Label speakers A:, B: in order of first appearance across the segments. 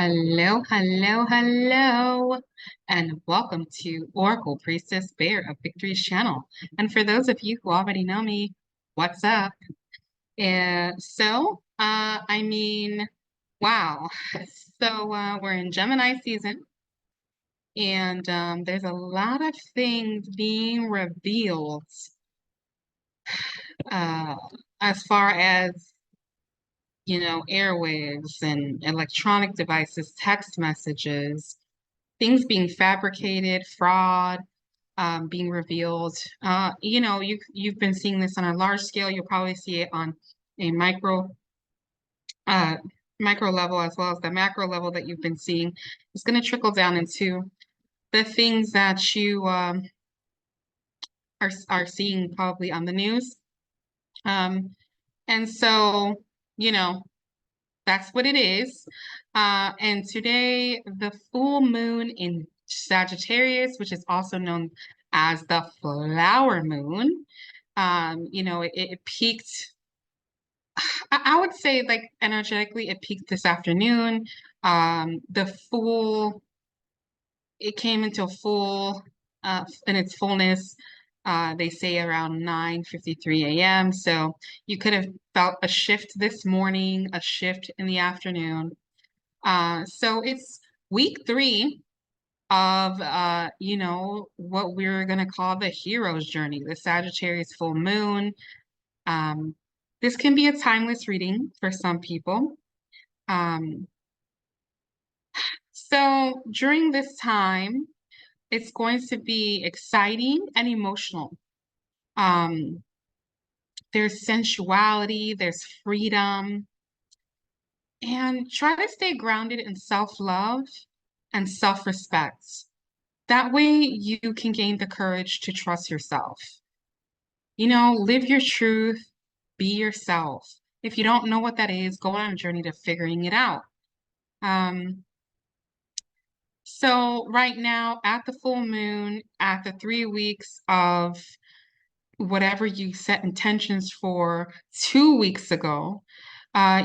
A: Hello, hello, hello, and welcome to Oracle Priestess Bear of Victory's channel. And for those of you who already know me, what's up? Wow. We're in Gemini season, and there's a lot of things being revealed uh, as far as airwaves and electronic devices, text messages, things being fabricated, fraud being revealed. You've been seeing this on a large scale. You'll probably see it on a uh, micro level as well as the macro level that you've been seeing. It's going to trickle down into the things that you are seeing probably on the news. And so, you know, that's what it is. And today, the full moon in Sagittarius, which is also known as the flower moon, it peaked. I would say, like, energetically, it peaked this afternoon. The full, it came into full, in its fullness. They say around 9:53 a.m. So you could have felt a shift this morning, a shift in the afternoon. So it's week 3 of what we're gonna call the hero's journey, the Sagittarius full moon. Um, this can be a timeless reading for some people. Um, so during this time, it's going to be exciting and emotional. Um, there's sensuality, there's freedom, and try to stay grounded in self-love and self-respect. That way you can gain the courage to trust yourself. Live your truth, be yourself. If you don't know what that is, go on a journey to figuring it out. Um, so right now at the full moon, at the 3 weeks of whatever you set intentions for 2 weeks ago,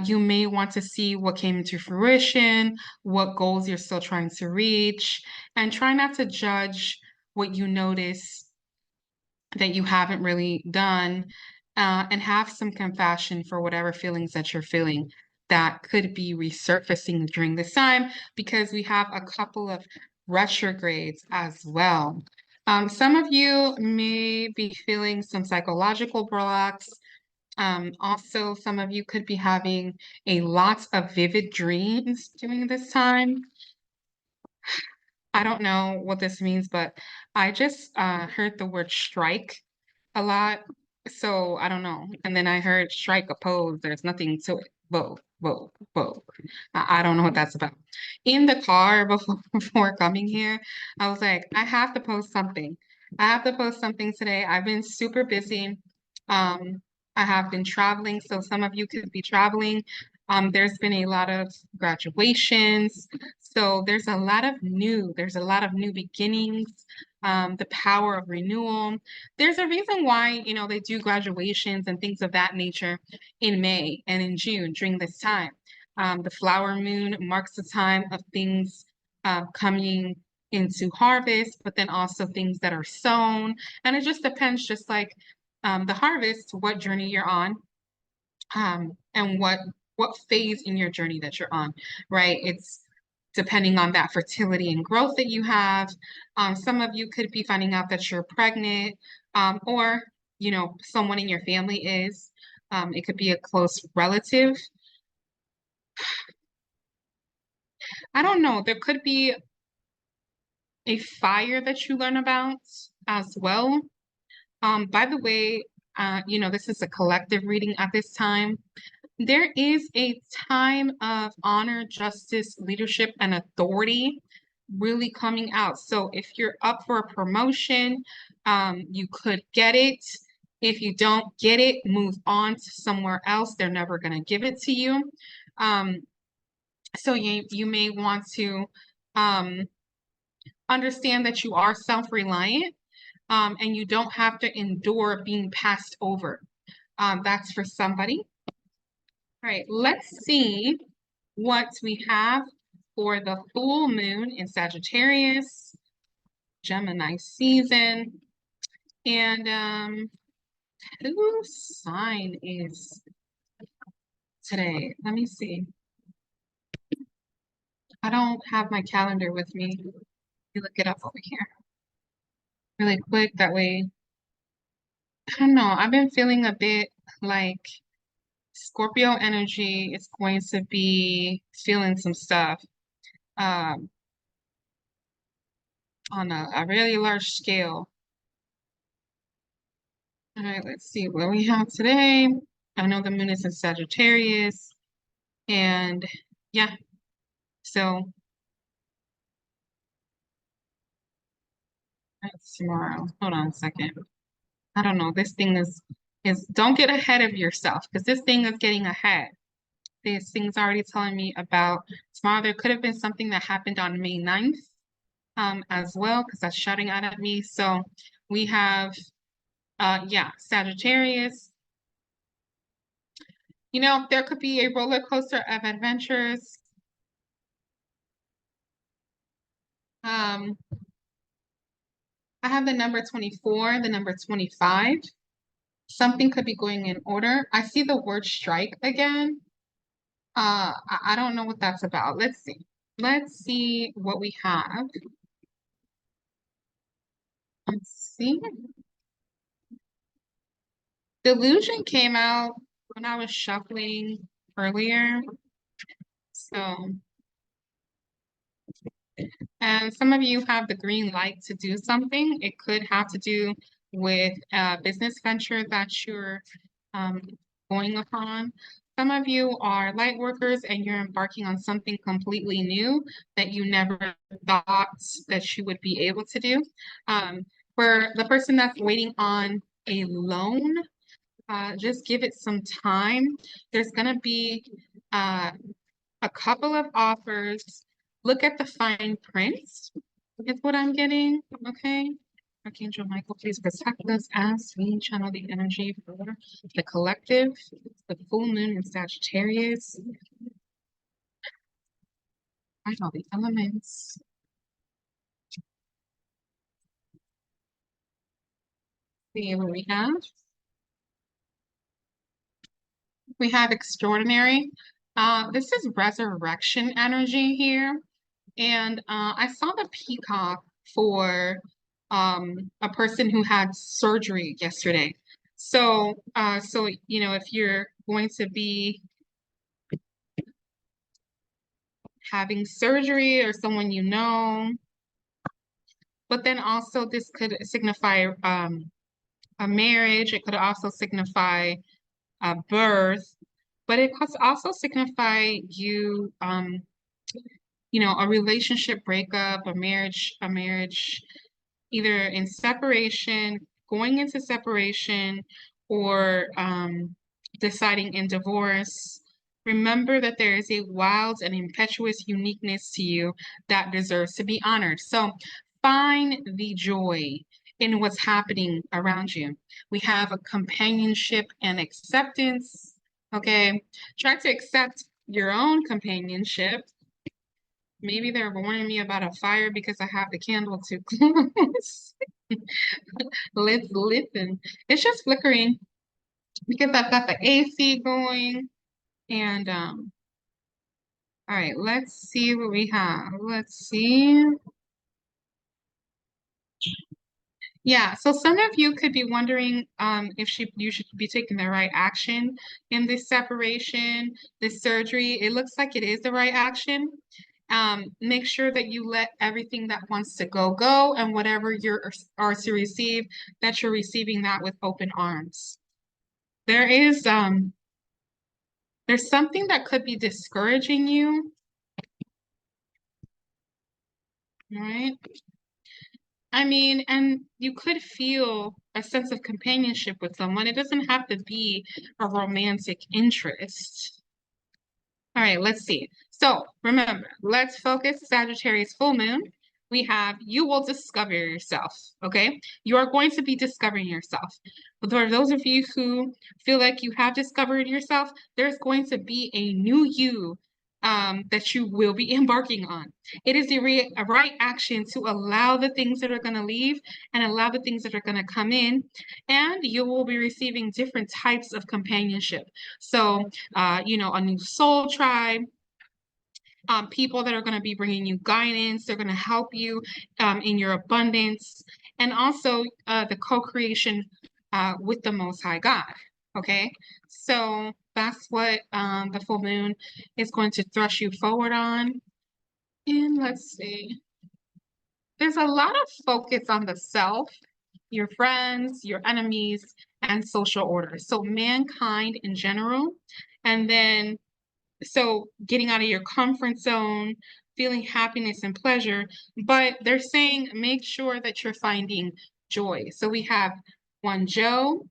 A: you may want to see what came into fruition, what goals you're still trying to reach, and try not to judge what you notice that you haven't really done, and have some compassion for whatever feelings that you're feeling that could be resurfacing during this time because we have a couple of retrogrades as well. Some of you may be feeling some psychological blocks. Also, some of you could be having a lot of vivid dreams during this time. I don't know what this means, but I just heard the word strike a lot. So I don't know. And then I heard strike oppose. There's nothing to it. Whoa, whoa, whoa. I don't know what that's about. In the car before coming here, I was like, I have to post something. I have to post something today. I've been super busy. Um, I have been traveling, so some of you could be traveling. There's been a lot of graduations. So there's a lot of new beginnings, the power of renewal. There's a reason why, they do graduations and things of that nature in May and in June during this time. The flower moon marks the time of things coming into harvest, but then also things that are sown. And it just depends, just like the harvest, what journey you're on, and what phase in your journey that you're on, right? It's depending on that fertility and growth that you have. Some of you could be finding out that you're pregnant, or someone in your family is. It could be a close relative. I don't know. There could be a fire that you learn about as well. By the way, this is a collective reading at this time. There is a time of honor, justice, leadership, and authority really coming out. So if you're up for a promotion, you could get it. If you don't get it, move on to somewhere else. They're never going to give it to you. So you may want to understand that you are self-reliant, and you don't have to endure being passed over. That's for somebody. All right, let's see what we have for the full moon in Sagittarius, Gemini season. And whose sign is today? Let me see. I don't have my calendar with me. Let me look it up over here really quick. That way, I don't know. I've been feeling a bit like Scorpio energy is going to be feeling some stuff um, on a really large scale. All right, let's see what we have today. I know the moon is in Sagittarius, and yeah, so that's tomorrow. Hold on a second. I don't know. This thing is don't get ahead of yourself because this thing is getting ahead. This thing's already telling me about tomorrow. There could have been something that happened on May 9th as well because that's shouting out at me. So we have yeah, Sagittarius. You know, there could be a roller coaster of adventures. Um, I have the number 24, the number 25. Something could be going in order. I see the word strike again. I don't know what that's about. Let's see. Let's see what we have. Let's see. Delusion came out when I was shuffling earlier. So, and some of you have the green light to do something. It could have to do with a business venture that you're um, going upon. Some of you are light workers and you're embarking on something completely new that you never thought that you would be able to do. For the person that's waiting on a loan, just give it some time. There's going to be uh, a couple of offers. Look at the fine print, is what I'm getting. Okay. Archangel Michael, please protect us as we channel the energy for the collective, the full moon in Sagittarius. I know the elements. See what we have. We have extraordinary. This is resurrection energy here. And I saw the peacock for a person who had surgery yesterday. So, you know, if you're going to be having surgery or someone you know, but then also this could signify a marriage. It could also signify a birth, but it could also signify you, you know, a relationship breakup, a marriage either in separation, going into separation, or deciding in divorce. Remember that there is a wild and impetuous uniqueness to you that deserves to be honored. So find the joy in what's happening around you. We have a companionship and acceptance. Okay, try to accept your own companionship. Maybe they're warning me about a fire because I have the candle too close. Let's listen. It's just flickering because I've got the AC going. And all right, let's see what we have. Let's see. Yeah, so some of you could be wondering if you should be taking the right action in this separation, this surgery. It looks like it is the right action. Make sure that you let everything that wants to go, go, and whatever are to receive, that you're receiving that with open arms. There is there's something that could be discouraging you, right? I mean, and you could feel a sense of companionship with someone. It doesn't have to be a romantic interest. All right, let's see. So remember, let's focus Sagittarius full moon. We have you will discover yourself, okay? You are going to be discovering yourself. But for those of you who feel like you have discovered yourself, there's going to be a new you that you will be embarking on. It is a right action to allow the things that are going to leave and allow the things that are going to come in, and you will be receiving different types of companionship. So, a new soul tribe, people that are going to be bringing you guidance, they're going to help you in your abundance, and also the co-creation with the Most High God. Okay, so that's what the full moon is going to thrust you forward on. And let's see, there's a lot of focus on the self, your friends, your enemies, and social order. So mankind in general, and then so getting out of your comfort zone, feeling happiness and pleasure, but they're saying make sure that you're finding joy. So we have one Joe,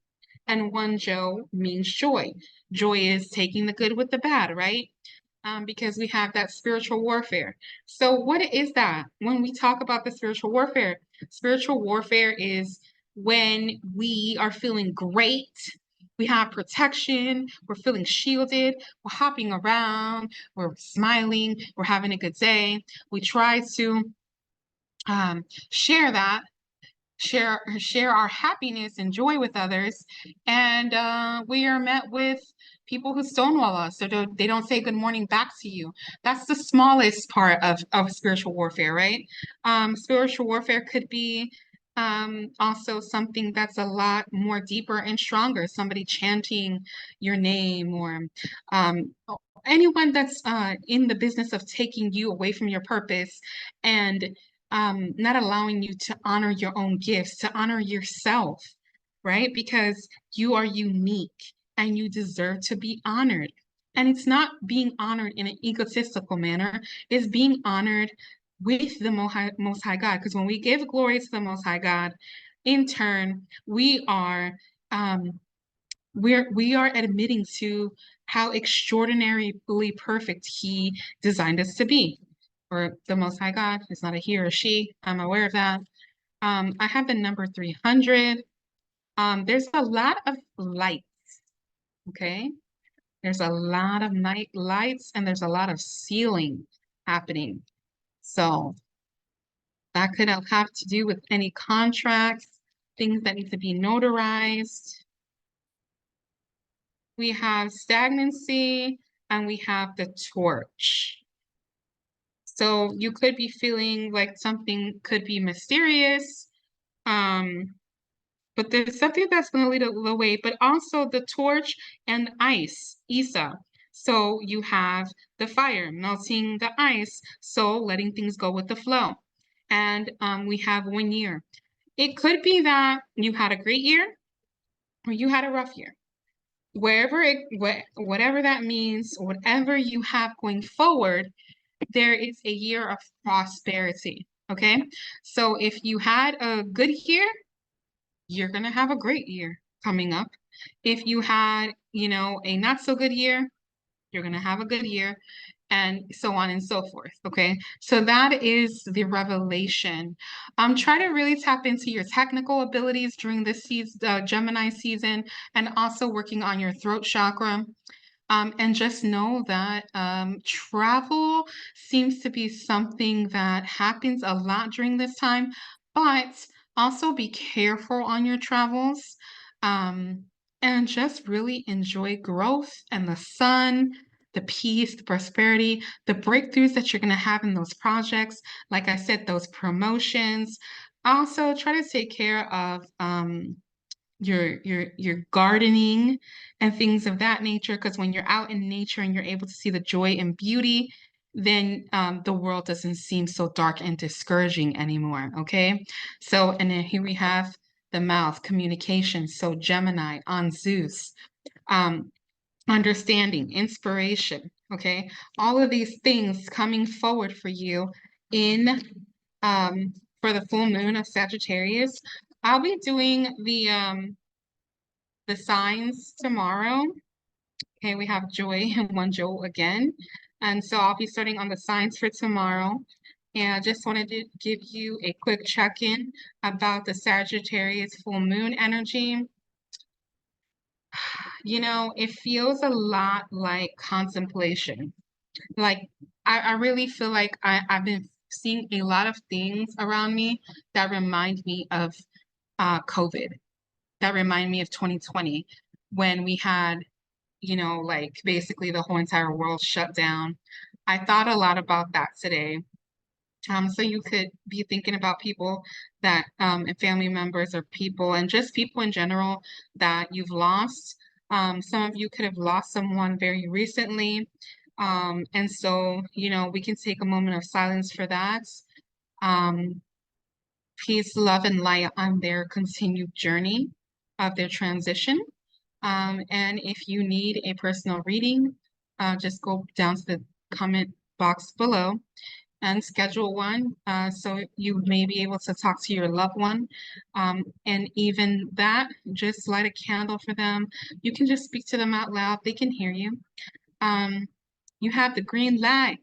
A: and one Joe means joy. Joy is taking the good with the bad, right? Because we have that spiritual warfare. So what is that? When we talk about the spiritual warfare is when we are feeling great, we have protection, we're feeling shielded, we're hopping around, we're smiling, we're having a good day. We try to share that, share our happiness and joy with others, and we are met with people who stonewall us, or they don't say good morning back to you. That's the smallest part of spiritual warfare, right? Spiritual warfare could be also something that's a lot more deeper and stronger, somebody chanting your name, or um, anyone that's in the business of taking you away from your purpose, and not allowing you to honor your own gifts, to honor yourself, right? Because you are unique and you deserve to be honored. And it's not being honored in an egotistical manner, it's being honored with the Most High God. Because when we give glory to the Most High God, in turn, um, we are admitting to how extraordinarily perfect He designed us to be. Or the Most High God, it's not a he or a she. I'm aware of that. I have the number 300. There's a lot of lights, okay? There's a lot of night lights, and there's a lot of sealing happening. So that could have to do with any contracts, things that need to be notarized. We have stagnancy, and we have the torch. So you could be feeling like something could be mysterious, but there's something that's going to lead the way, but also the torch and ice, Isa. So you have the fire melting the ice, so letting things go with the flow. And we have 1 year. It could be that you had a great year or you had a rough year. Whatever that means, whatever you have going forward, there is a year of prosperity. Okay. So if you had a good year, you're going to have a great year coming up. If you had, a not so good year, you're going to have a good year, and so on and so forth. Okay. So that is the revelation. Try to really tap into your technical abilities during this season, Gemini season, and also working on your throat chakra. And just know that travel seems to be something that happens a lot during this time, but also be careful on your travels, um, and just really enjoy growth and the sun, the peace, the prosperity, the breakthroughs that you're going to have in those projects. Like I said, those promotions. Also, try to take care of your gardening and things of that nature, because when you're out in nature and you're able to see the joy and beauty, then the world doesn't seem so dark and discouraging anymore. Okay, so and then here we have the mouth, communication. So Gemini on Zeus, um understanding, inspiration. Okay, all of these things coming forward for you in for the full moon of Sagittarius. I'll be doing the signs tomorrow. Okay, we have Joy and one Joe again. And so I'll be starting on the signs for tomorrow. And I just wanted to give you a quick check-in about the Sagittarius full moon energy. It feels a lot like contemplation. Like, I really feel like I've been seeing a lot of things around me that remind me of COVID, that remind me of 2020 when we had, like basically the whole entire world shut down. I thought a lot about that today. So you could be thinking about people that and family members or people and just people in general that you've lost. Some of you could have lost someone very recently. And so, we can take a moment of silence for that. Um, Peace, love, and light on their continued journey of their transition. And if you need a personal reading, just go down to the comment box below and schedule one so you may be able to talk to your loved one. And even that, just light a candle for them. You can just speak to them out loud. They can hear you. Um, you have the green light.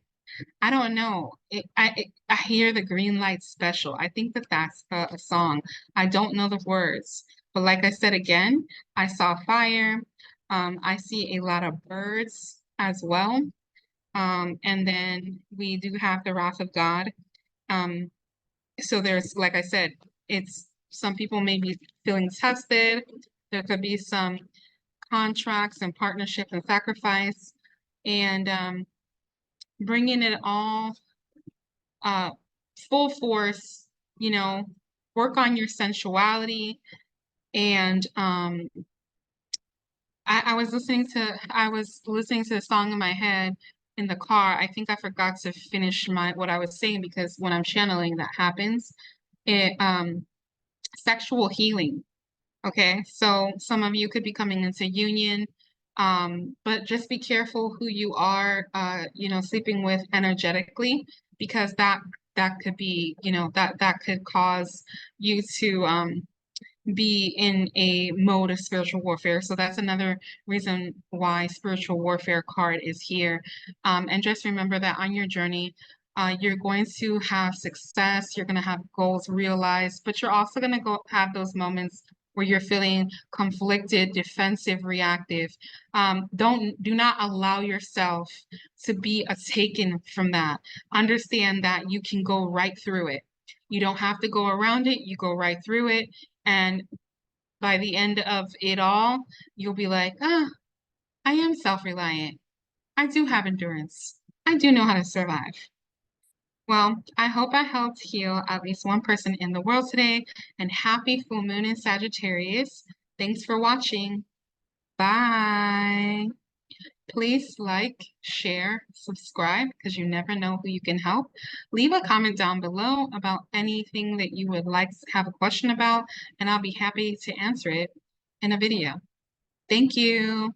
A: I don't know. I hear the green light special. I think that that's a song. I don't know the words, but like I said again, I saw fire. I see a lot of birds as well. And then we do have the wrath of God. Um, so there's, like I said, it's some people may be feeling tested. There could be some contracts and partnerships and sacrifice, and bringing it all uh, full force. You know, work on your sensuality. And I was listening to a song in my head in the car. I think I forgot to finish what I was saying because when I'm channeling, that happens. It Sexual healing. Okay, so some of you could be coming into union, but just be careful who you are, sleeping with energetically, because that could be, that could cause you to be in a mode of spiritual warfare. So that's another reason why spiritual warfare card is here. And just remember that on your journey, you're going to have success, you're going to have goals realized, but you're also going to go have those moments where you're feeling conflicted, defensive, reactive. Do not allow yourself to be taken from that. Understand that you can go right through it. You don't have to go around it, you go right through it. And by the end of it all, you'll be like, I am self-reliant. I do have endurance. I do know how to survive. Well, I hope I helped heal at least one person in the world today. And happy full moon in Sagittarius. Thanks for watching. Bye. Please like, share, subscribe, because you never know who you can help. Leave a comment down below about anything that you would like to have a question about, and I'll be happy to answer it in a video. Thank you.